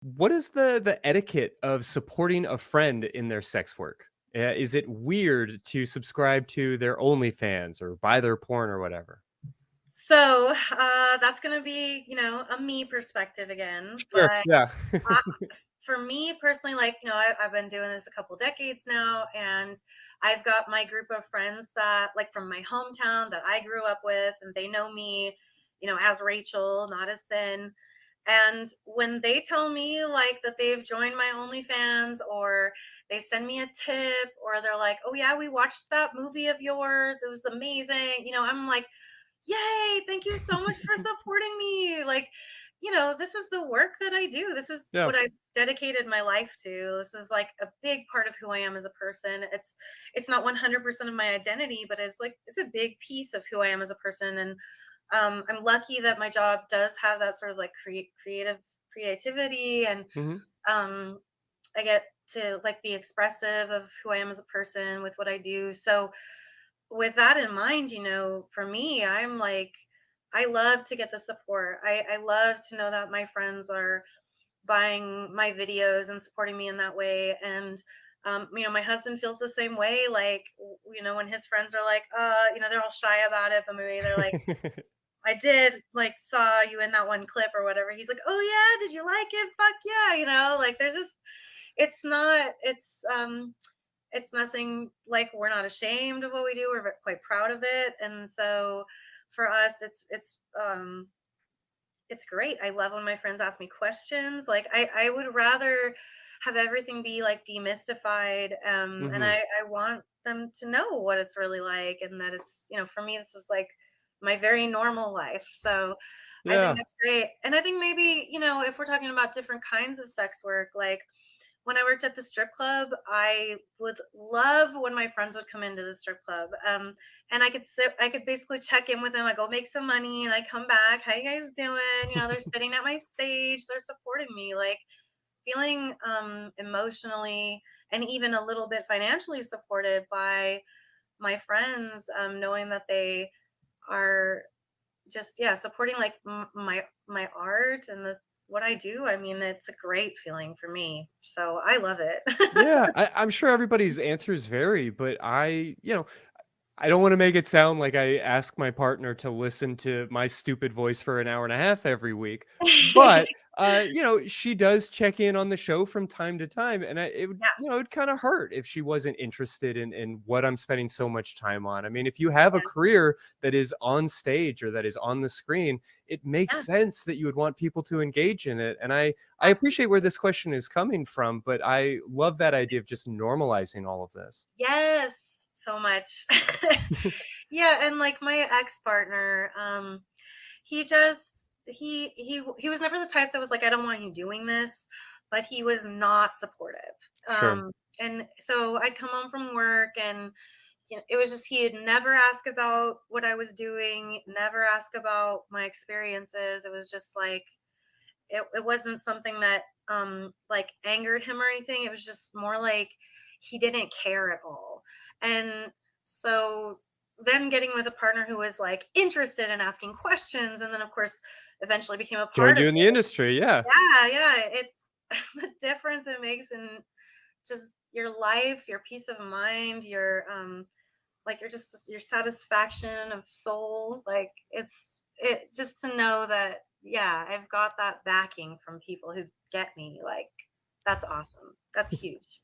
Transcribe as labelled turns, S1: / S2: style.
S1: What is the etiquette of supporting a friend in their sex work? Is it weird to subscribe to their OnlyFans or buy their porn or whatever?
S2: So, that's gonna be, a me perspective again,
S1: Sure.
S2: but,
S1: Yeah.
S2: uh, for me personally, like, I've been doing this a couple decades now, and I've got my group of friends that, like, from my hometown that I grew up with, and they know me, as Rachel, not as Sin. And when they tell me like that they've joined my OnlyFans, or they send me a tip, or they're like, "Oh yeah, we watched that movie of yours. It was amazing." I'm like, "Yay, thank you so much for supporting me." Like, this is the work that I do. This is
S1: Yeah.
S2: what I've dedicated my life to. This is like a big part of who I am as a person. It's not 100% of my identity, but it's a big piece of who I am as a person. And I'm lucky that my job does have that sort of like creativity, and
S1: Mhm.
S2: um, I get to like be expressive of who I am as a person with what I do. So with that in mind, for me, I'm like, I love to get the support. I love to know that my friends are buying my videos and supporting me in that way. And my husband feels the same way. Like, when his friends are like, they're all shy about it, but maybe they're like, I did like saw you in that one clip or whatever. He's like, "Oh yeah, did you like it? Fuck yeah." Like there's just it's not it's nothing, like we're not ashamed of what we do. We're quite proud of it. And so for us it's great. I love when my friends ask me questions. Like I would rather have everything be like demystified, and
S1: Mhm.
S2: I want them to know what it's really like, and that it's, for me this is like my very normal life. So I think
S1: Yeah.
S2: that's great. And I think maybe, if we're talking about different kinds of sex work, like when I worked at the strip club, I would love when my friends would come into the strip club. And I could basically check in with them. I go make some money and I come back. How you guys doing? They're sitting at my stage, they're supporting me, like feeling emotionally and even a little bit financially supported by my friends, knowing that they are just, yeah, supporting like my art and what I do. I mean, it's a great feeling for me. So I love it.
S1: Yeah, I'm sure everybody's answers vary, but I don't want to make it sound like I ask my partner to listen to my stupid voice for an hour and a half every week, but she does check in on the show from time to time, and it would,
S2: Yeah,
S1: it'd kind of hurt if she wasn't interested in what I'm spending so much time on. I mean, if you have a
S2: yes,
S1: career that is on stage or that is on the screen, it makes
S2: yes,
S1: sense that you would want people to engage in it. And I appreciate where
S2: absolutely.
S1: this question is coming from, but I love that idea of just normalizing all of this.
S2: Yes, so much. Yeah, and like my ex-partner, he just he was never the type that was like, I don't want you doing this, but he was not supportive.
S1: Sure.
S2: And so I'd come home from work, and it was just he'd never ask about what I was doing, never ask about my experiences. It was just like it wasn't something that like angered him or anything. It was just more like he didn't care at all. And so then getting with a partner who was like interested in asking questions, and then of course eventually became a part
S1: Joined
S2: of
S1: you in the
S2: it.
S1: industry, yeah.
S2: Yeah, it's the difference it makes in just your life, your peace of mind, your like your satisfaction of soul. Like it just to know that, yeah, I've got that backing from people who get me. Like that's awesome. That's huge.